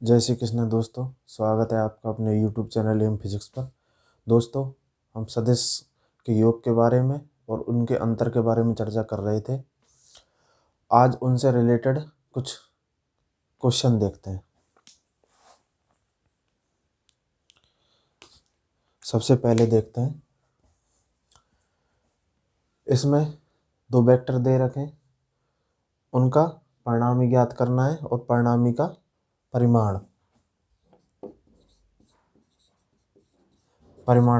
जय श्री कृष्ण दोस्तों, स्वागत है आपका अपने YouTube चैनल एम फिजिक्स पर। दोस्तों, हम सदिश के योग के बारे में और उनके अंतर के बारे में चर्चा कर रहे थे। आज उनसे रिलेटेड कुछ क्वेश्चन देखते हैं। सबसे पहले देखते हैं, इसमें दो वेक्टर दे रखे, उनका परिणामी ज्ञात करना है और परिणामी का परिमाण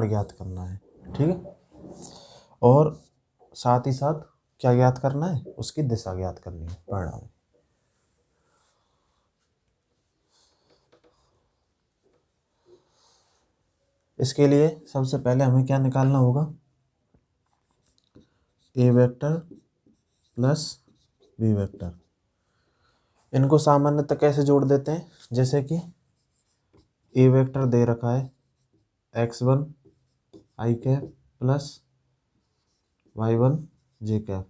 ज्ञात करना है। ठीक है, और साथ ही साथ क्या ज्ञात करना है, उसकी दिशा ज्ञात करनी है परिणाम। इसके लिए सबसे पहले हमें क्या निकालना होगा, ए वेक्टर प्लस बी वेक्टर। इनको सामान्यतः कैसे जोड़ देते हैं, जैसे कि ए वेक्टर दे रखा है x1 आई कैप प्लस y1 जे कैप,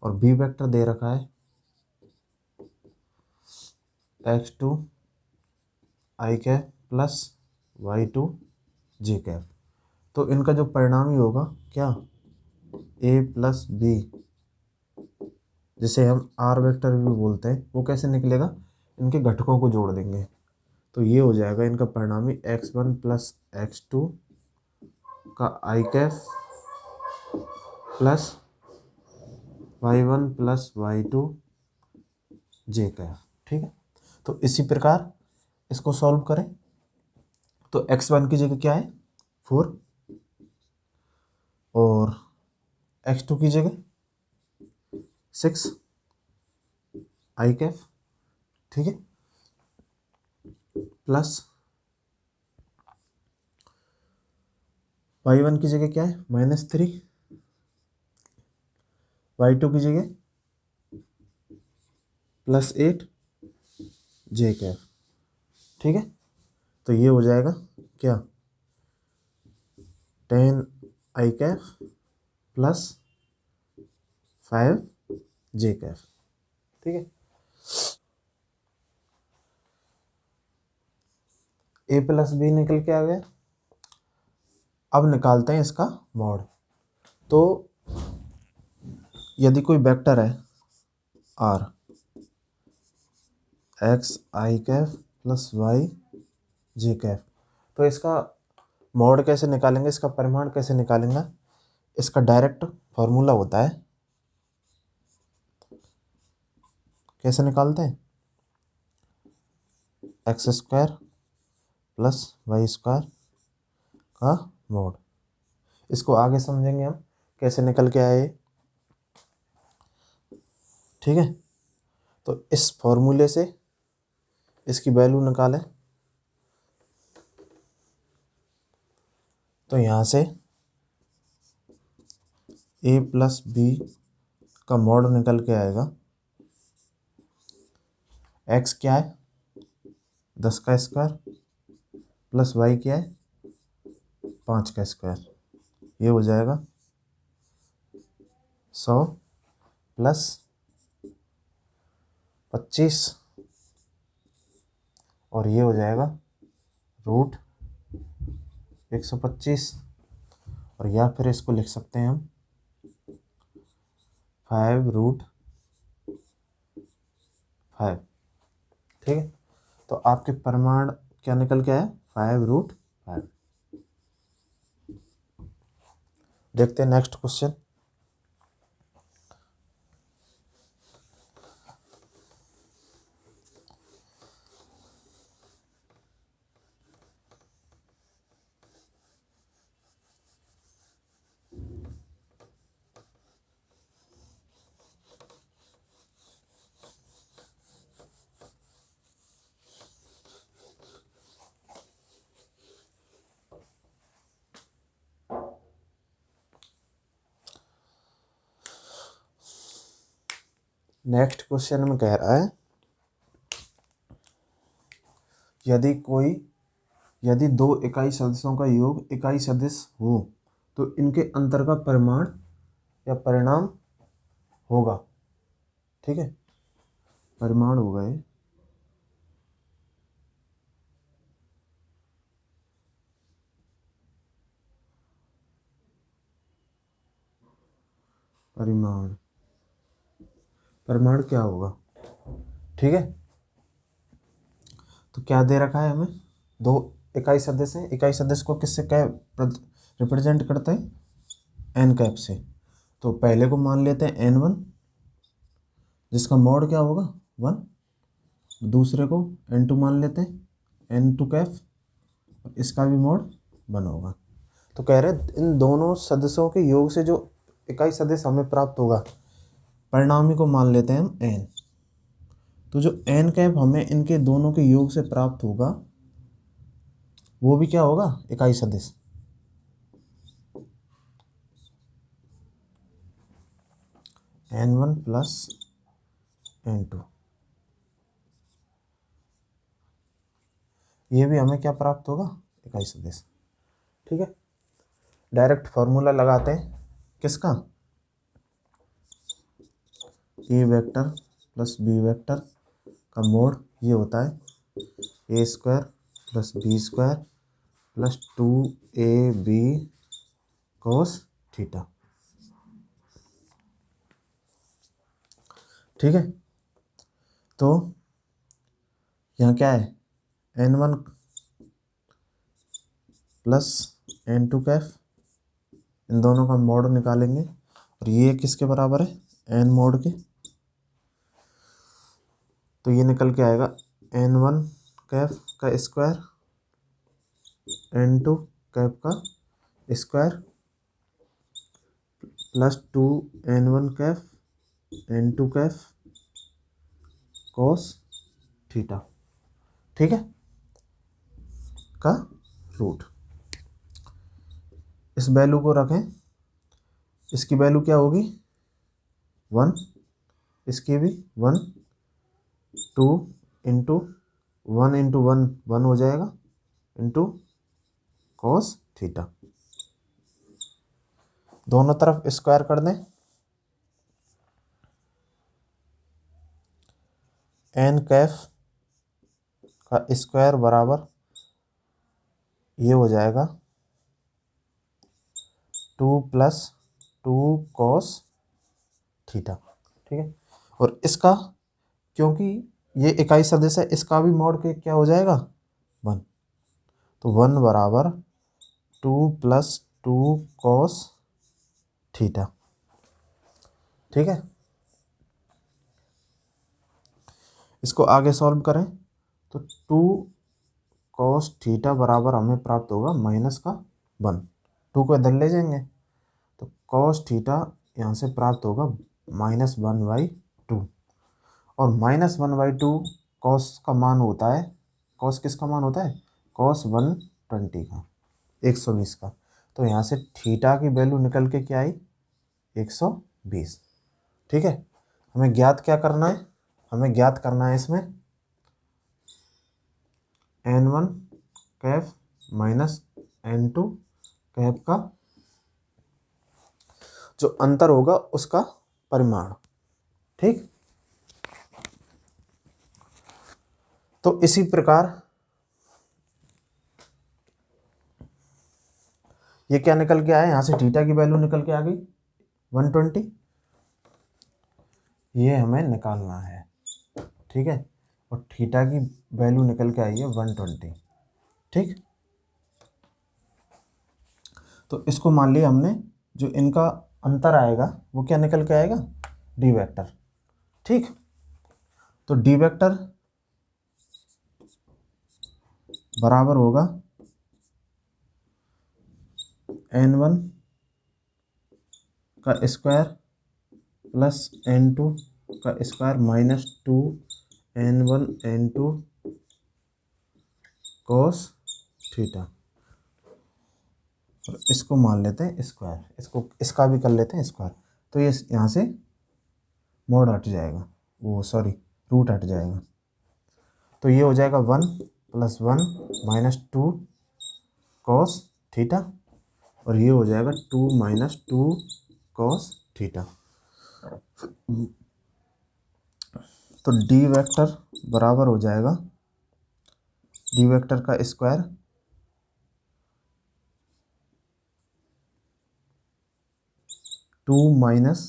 और बी वेक्टर दे रखा है x2 आई cap plus y2 J cap. तो इनका जो परिणामी होगा क्या, a प्लस बी, जिसे हम आर वेक्टर भी बोलते हैं, वो कैसे निकलेगा, इनके घटकों को जोड़ देंगे। तो ये हो जाएगा इनका परिणामी x1 प्लस x2 का I cap plus y1 plus y2 J cap. ठीक है, तो इसी प्रकार इसको सॉल्व करें तो x1 की जगह क्या है 4 और x2 की जगह 6 आई कैप। ठीक है, प्लस y1 की जगह क्या है -3, y2 की जगह +8 जे कैप। ठीक है, तो ये हो जाएगा क्या 10 आई कैप प्लस 5 जे कैप। ठीक है, ए प्लस बी निकल के आ गया। अब निकालते हैं इसका मॉड। तो यदि कोई वेक्टर है R X I cap plus Y J cap, तो इसका मॉड कैसे निकालेंगे, इसका परिमाण कैसे निकालेंगे, इसका डायरेक्ट फॉर्मूला होता है, कैसे निकालते हैं, X square plus Y square का मॉड। इसको आगे समझेंगे हम कैसे निकल के आए। ठीक है, तो इस फॉर्मूले से इसकी वैल्यू निकालें तो यहाँ से ए प्लस बी का मॉड निकल के आएगा। एक्स क्या है 10 का स्क्वायर प्लस वाई क्या है 5 का स्क्वायर, ये हो जाएगा 100 प्लस 25 और ये हो जाएगा √125, और या फिर इसको लिख सकते हैं हम 5√5। ठीक है, तो आपके परिमाण क्या निकल के आया 5√5। देखते हैं नेक्स्ट क्वेश्चन। नेक्स्ट क्वेश्चन में कह रहा है, यदि दो इकाई सदिशों का योग इकाई सदिश हो तो इनके अंतर का परिमाण या परिणाम होगा। ठीक है, परिमाण होगा ये, परिमाण, परिमाण क्या होगा, ठीक है। तो क्या दे रखा है हमें, दो इकाई सदिश है, इकाई सदिश को किससे क्या रिप्रेजेंट करते हैं, एन कैप से। तो पहले को मान लेते हैं n1, जिसका मॉड क्या होगा 1, दूसरे को n2 मान लेते हैं n2 कैप, इसका भी मॉड 1 होगा। तो कह रहे इन दोनों सदस्यों के योग से जो इकाई सदिश हमें प्राप्त होगा, परिणामी को मान लेते हैं हम n। तो जो n कैप हमें इनके दोनों के योग से प्राप्त होगा वो भी क्या होगा, इकाई सदिश। n1 प्लस n2, ये भी हमें क्या प्राप्त होगा, इकाई सदिश, ठीक है। डायरेक्ट फॉर्मूला लगाते हैं किसका, A vector plus B vector का मोड ये होता है A square plus B square plus 2ab cos theta, ठीक है। तो यहाँ क्या है, n1 प्लस n2 कैफ, इन दोनों का मोड निकालेंगे और ये किसके बराबर है, n मोड के। तो ये निकल के आएगा n1 कैफ का स्क्वायर n2 कैफ का square plus 2n1 Kaif n2 Kaif कोस थीटा, ठीक है, का रूट। इस वैल्यू को रखें, इसकी वैल्यू क्या होगी 1, इसकी भी 1, 2 इंटू 1 इंटू 1 1 हो जाएगा इंटू कॉस थीटा, दोनों तरफ स्क्वायर कर दें, एन कैफ का स्क्वायर बराबर ये हो जाएगा 2 प्लस 2 कॉस थीटा, ठीक है। और इसका, क्योंकि ये इकाई सदिश है, इसका भी मॉड के क्या हो जाएगा 1, तो 1 बराबर 2 प्लस 2 कॉस थीटा, ठीक है। इसको आगे सॉल्व करें तो 2 कॉस थीटा बराबर हमें प्राप्त होगा माइनस का 1, 2 को इधर ले जाएंगे तो कॉस थीटा यहाँ से प्राप्त होगा -1/2, और -1/2 कॉस का मान होता है, कॉस किसका मान होता है, कॉस 120 का, 120 का। तो यहाँ से थीटा की वैल्यू निकल के क्या आई 120, ठीक है। हमें ज्ञात क्या करना है, हमें ज्ञात करना है इसमें n1 Kaif minus n2 Kaif का जो अंतर होगा उसका परिमाण, ठीक। तो इसी प्रकार ये क्या निकल के आया, यहाँ से थीटा की वैल्यू निकल के आ गई 120, ये हमें निकालना है, ठीक है। और थीटा की वैल्यू निकल के आई है 120, ठीक। तो इसको मान लिया हमने, जो इनका अंतर आएगा वो क्या निकल के आएगा, डी वेक्टर, ठीक। तो डी वेक्टर बराबर होगा n1 का स्क्वायर प्लस n2 का square minus 2n1 n2 cos theta, और इसको मान लेते हैं स्क्वायर, इसको इसका भी कर लेते हैं स्क्वायर। तो ये यहाँ से मोड हट जाएगा, वो सॉरी रूट हट जाएगा, तो ये हो जाएगा 1 + 1 - 2 कॉस थीटा, और ये हो जाएगा 2 - 2 कॉस थीटा। तो डी वेक्टर बराबर हो जाएगा डी वेक्टर का स्क्वायर टू माइनस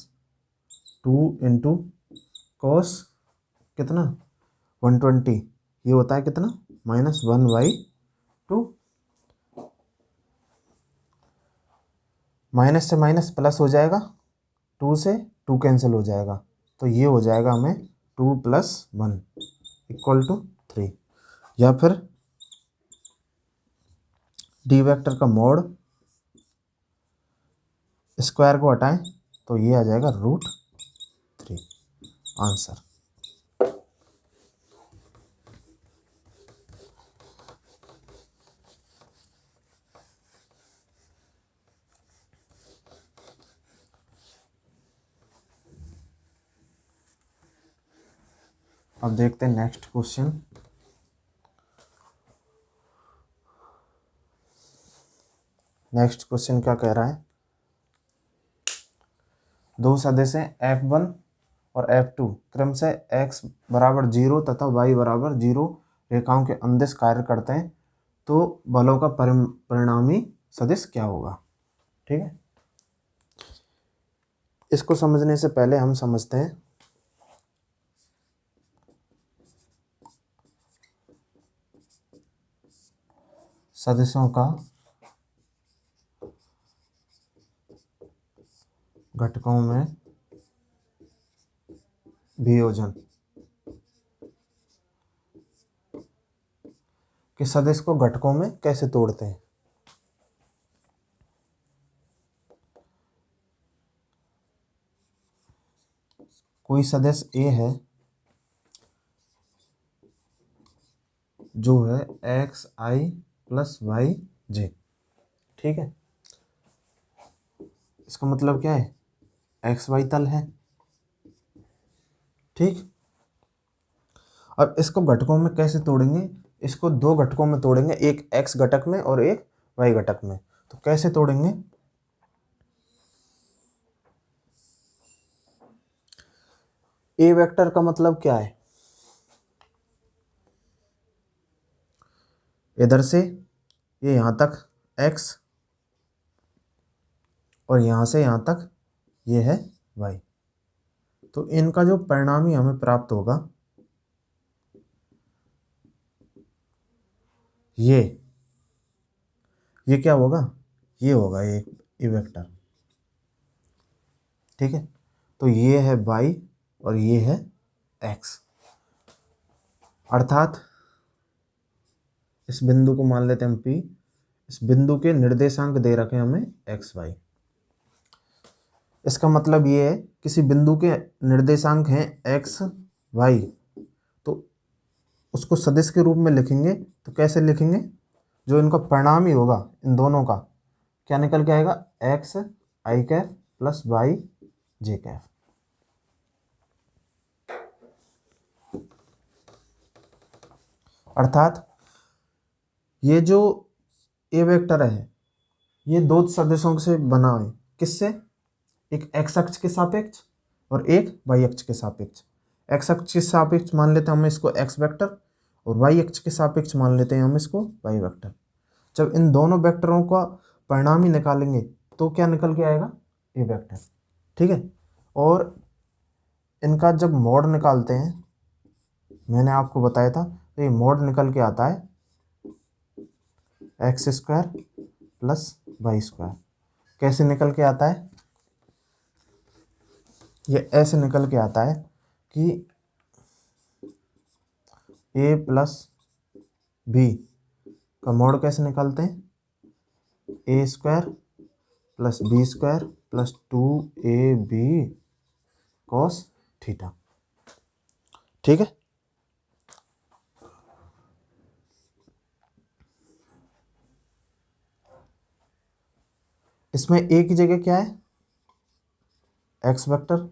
2 × cos कितना 120, ये होता है कितना -1/2। माइनस से माइनस प्लस हो जाएगा, 2 से 2 कैंसिल हो जाएगा, तो ये हो जाएगा हमें 2 + 1 = 3। या फिर डी वेक्टर का मोड स्क्वायर को हटाएं तो ये आ जाएगा √3 आंसर। अब देखते हैं नेक्स्ट क्वेश्चन। नेक्स्ट क्वेश्चन क्या कह रहा है, दो सदिश F1 और F2 क्रम से x = 0 तथा y = 0 रेखाओं के अंदिश कार्य करते हैं, तो बलों का परिणामी सदिश क्या होगा। ठीक है, इसको समझने से पहले हम समझते हैं सदिशों का घटकों में वियोजन कि सदिश को घटकों में कैसे तोड़ते हैं। कोई सदिश A है जो है xi + yj, ठीक है, इसका मतलब क्या है, xy तल है। ठीक, अब इसको घटकों में कैसे तोड़ेंगे, इसको दो घटकों में तोड़ेंगे, एक x घटक में और एक y घटक में। तो कैसे तोड़ेंगे, ए वेक्टर का मतलब क्या है, इधर से ये यहां तक x और यहां से यहां तक ये है y, तो इनका जो परिणामी हमें प्राप्त होगा ये क्या होगा, ये होगा ए वेक्टर। ठीक है, तो ये है y और ये है x, अर्थात इस बिंदु को मान लेते हैं हम P, इस बिंदु के निर्देशांक दे रखे हैं हमें x y। इसका मतलब ये है किसी बिंदु के निर्देशांक हैं x y, तो उसको सदिश के रूप में लिखेंगे, तो कैसे लिखेंगे, जो इनका परिणामी होगा इन दोनों का क्या निकल के आएगा, x i Kaif + y j Kaif. अर्थात ये जो ए वेक्टर है ये दो सदिशों से बना है, किससे, एक x अक्ष के सापेक्ष और एक y अक्ष के सापेक्ष। x अक्ष के सापेक्ष मान लेते हैं हम इसको x वेक्टर और y अक्ष के सापेक्ष मान लेते हैं हम इसको y वेक्टर। जब इन दोनों वेक्टरों का परिणामी निकालेंगे तो क्या निकल के आएगा, ए वेक्टर। ठीक है, और इनका जब मोड निकालते हैं, मैंने आपको बताया था, तो ये मोड निकल के आता है x² + y²। कैसे निकल के आता है, ये ऐसे निकल के आता है कि a + b का मोड कैसे निकालते हैं, a² + b² + 2ab cos theta. ठीक है, इसमें a की जगह क्या है, x वेक्टर,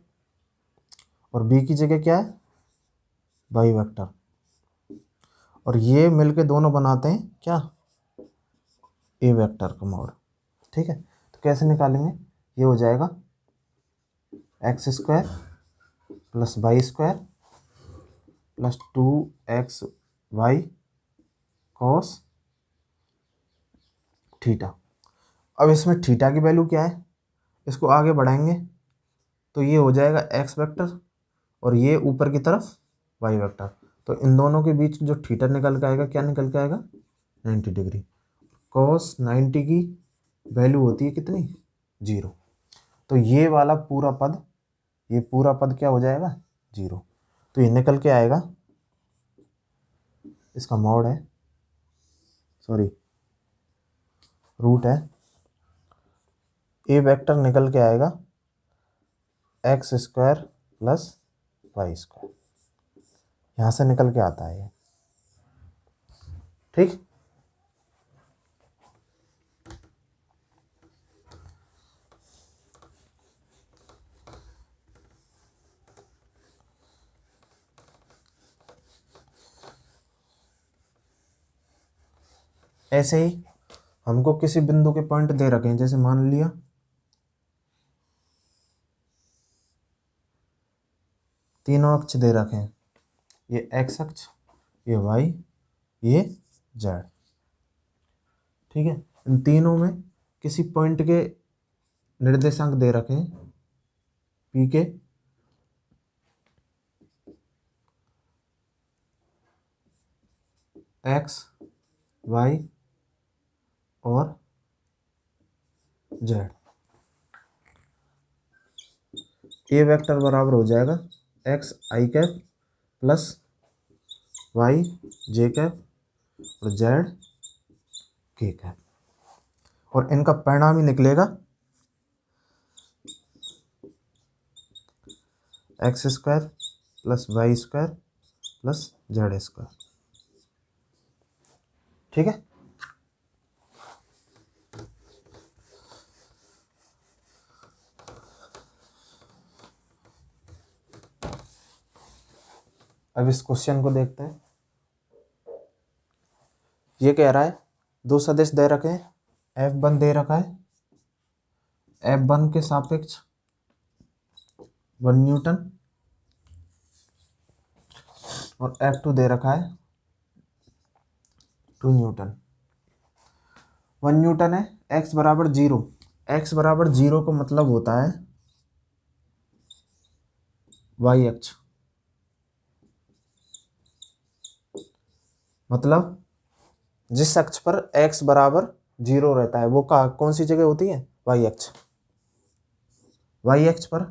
और b की जगह क्या है, y वेक्टर, और ये मिलके दोनों बनाते हैं क्या, ए वेक्टर का मोड। ठीक है, तो कैसे निकालेंगे, ये हो जाएगा x² + y² + 2xy cos theta. अब इसमें थीटा की वैल्यू क्या है, इसको आगे बढ़ाएंगे तो ये हो जाएगा एक्स वेक्टर और ये ऊपर की तरफ वाई वेक्टर। तो इन दोनों के बीच जो थीटा निकल के आएगा, क्या निकल के आएगा? 90 डिग्री। कॉस 90 की वैल्यू होती है कितनी? 0। तो ये वाला पूरा पद, ये पूरा पद क्या हो जाएगा? 0। तो ये निकल के आएगा, इसका मॉड है, सॉरी रूट है, ए वेक्टर निकल के आएगा X square plus Y square. यहाँ से निकल के आता है ये, ठीक। ऐसे ही हमको किसी बिंदु के पॉइंट दे रखे हैं, जैसे मान लिया तीनों अक्ष दे रखे हैं, ये एक्स अक्ष, ये वाई, ये जेड, ठीक है। इन तीनों में किसी पॉइंट के निर्देशांक दे रखे हैं पी के, एक्स, वाई और जेड। ए वेक्टर बराबर हो जाएगा X I cap plus Y J cap और जेड के कैप, और इनका परिणाम ही निकलेगा X square plus Y square plus Z square, ठीक है। अब इस क्वेश्चन को देखते हैं। ये कह रहा है दो सदिश दे रखे हैं, F1 दे रखा है, F1 के सापेक्ष 1 न्यूटन और F2 दे रखा है 2 न्यूटन। 1 न्यूटन है, x बराबर 0, x बराबर 0 का मतलब होता है y अक्ष, मतलब जिस अक्ष पर x बराबर 0 रहता है वो कौन सी जगह होती है? y अक्ष। y अक्ष पर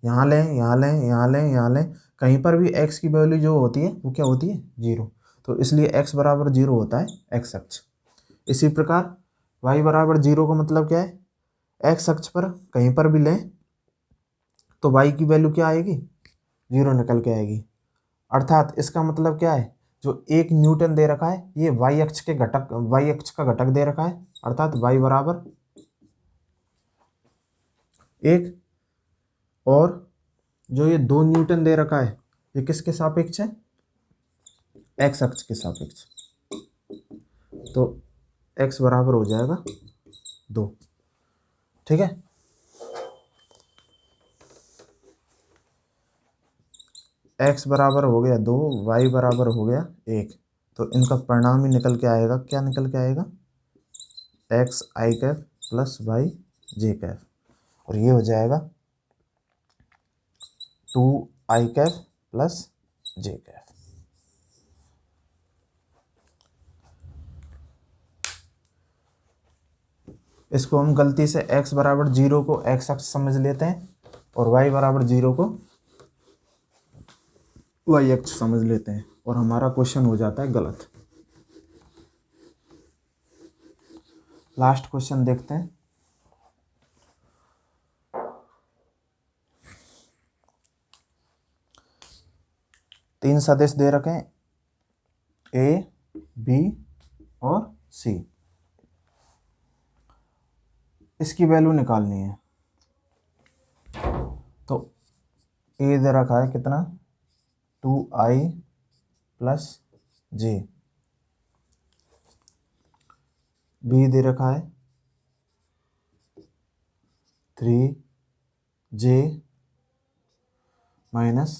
यहाँ लें, यहाँ लें, यहाँ लें, यहाँ लें, कहीं पर भी x की वैल्यू जो होती है वो क्या होती है? 0। तो इसलिए x बराबर 0 होता है x अक्ष। इसी प्रकार y बराबर 0 का मतलब क्या है? x अक्ष पर कहीं पर भी लें तो y की वैल्यू क्या आएगी? 0 निकल के आएगी। अर्थात इसका मतलब क्या है? जो 1 न्यूटन दे रखा है ये y अक्ष के घटक, y अक्ष का घटक दे रखा है, अर्थात y बराबर 1, और जो ये 2 न्यूटन दे रखा है ये किसके सापेक्ष है? x अक्ष के सापेक्ष। तो x बराबर हो जाएगा 2, ठीक है। x बराबर हो गया 2, y बराबर हो गया 1, तो इनका परिणाम ही निकल के आएगा, क्या निकल के आएगा? X I cap plus Y J cap, और ये हो जाएगा 2 आई कैप प्लस जे कैप। इसको हम गलती से x बराबर 0 को x अक्ष समझ लेते हैं और y बराबर 0 को y अक्ष समझ लेते हैं, और हमारा क्वेश्चन हो जाता है गलत। लास्ट क्वेश्चन देखते हैं। तीन सदिश दे रखे हैं ए, बी और सी, इसकी वैल्यू निकालनी है। तो ए दे रखा है कितना? 2i प्लस जे, बी दे रखा है 3j माइनस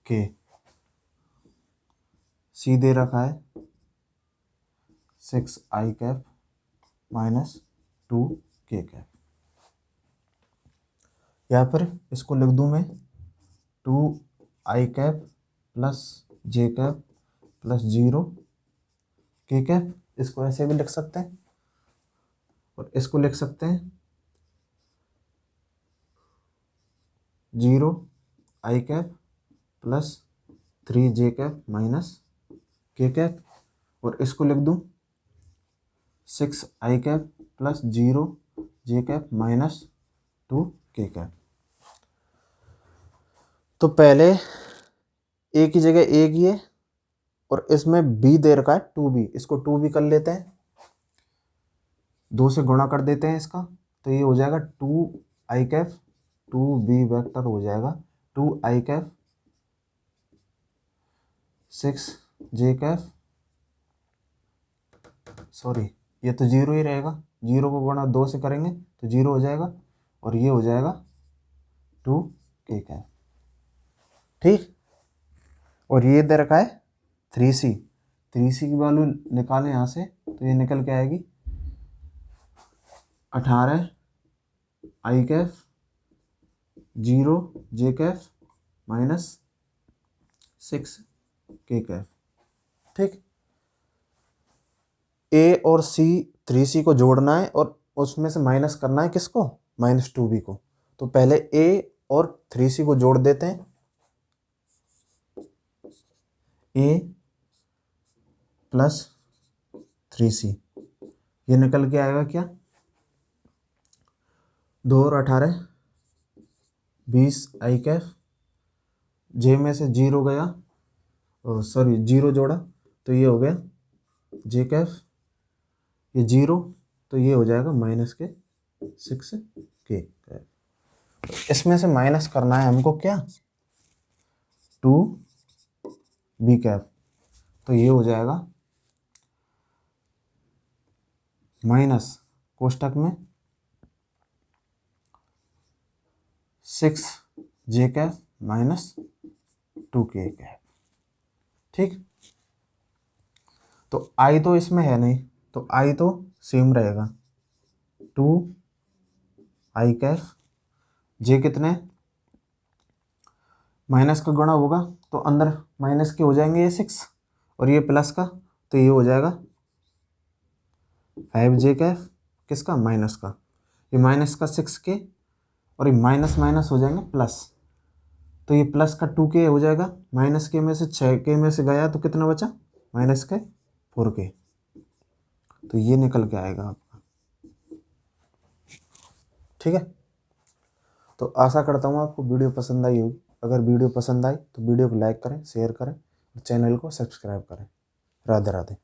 के, सी दे रखा है 6i cap minus 2k cap. या फिर इसको लिख दूँ मैं 2i कैप प्लस जे कैप प्लस 0 के कैप, इसको ऐसे भी लिख सकते हैं। और इसको लिख सकते हैं 0i cap plus 3j cap minus के कैप, और इसको लिख दूँ 6i cap plus 0j cap minus 2k cap. तो पहले a की जगह a की है और इसमें b दे रखा है 2b, इसको 2b कर लेते हैं, 2 से गुणा कर देते हैं इसका, तो ये हो जाएगा 2i कैप 2b वेक्टर हो जाएगा 2i cap 6j cap, sorry ये तो 0 ही रहेगा, 0 को गुणा 2 से करेंगे तो 0 हो जाएगा, और ये हो जाएगा 2k कैप। ठीक, और ये दे रखा है 3c, 3c की वैल्यू निकालें यहाँ से तो ये निकल के आएगी 18i Kaif 0j Kaif minus 6k Kaif. ठीक, a और c 3c को जोड़ना है और उसमें से माइनस करना है किसको, माइनस 2b को। तो पहले a और 3c को जोड़ देते हैं, a प्लस 3c, ये निकल के आएगा क्या 2 और 18 20i कैफ, जे में से 0 गया, सॉरी 0 जोड़ा तो ये हो गया जे कैफ, ये 0 तो ये हो जाएगा माइनस के 6k कैफ। इसमें से माइनस करना है हमको क्या 2b कैफ, तो ये हो जाएगा माइनस कोष्टक में 6j Kaif minus 2k Kaif. ठीक, तो i तो इसमें है नहीं तो i तो सेम रहेगा 2i कैफ, जे कितने माइनस का गुणा होगा तो अंदर माइनस के हो जाएंगे ये 6 और ये प्लस का, तो ये हो जाएगा 5j कैफ, किसका माइनस का, ये माइनस का 6k और ये माइनस माइनस हो जाएंगे प्लस, तो ये प्लस का 2k हो जाएगा, माइनस के में से 6k में से गया तो कितना बचा माइनस के 4k, तो ये निकल के आएगा आपका। ठीक है, तो आशा करता हूँ आपको वीडियो पसंद आई होगी। अगर वीडियो पसंद आई तो वीडियो को लाइक करें, शेयर करें और चैनल को सब्सक्राइब करें। राधे राधे।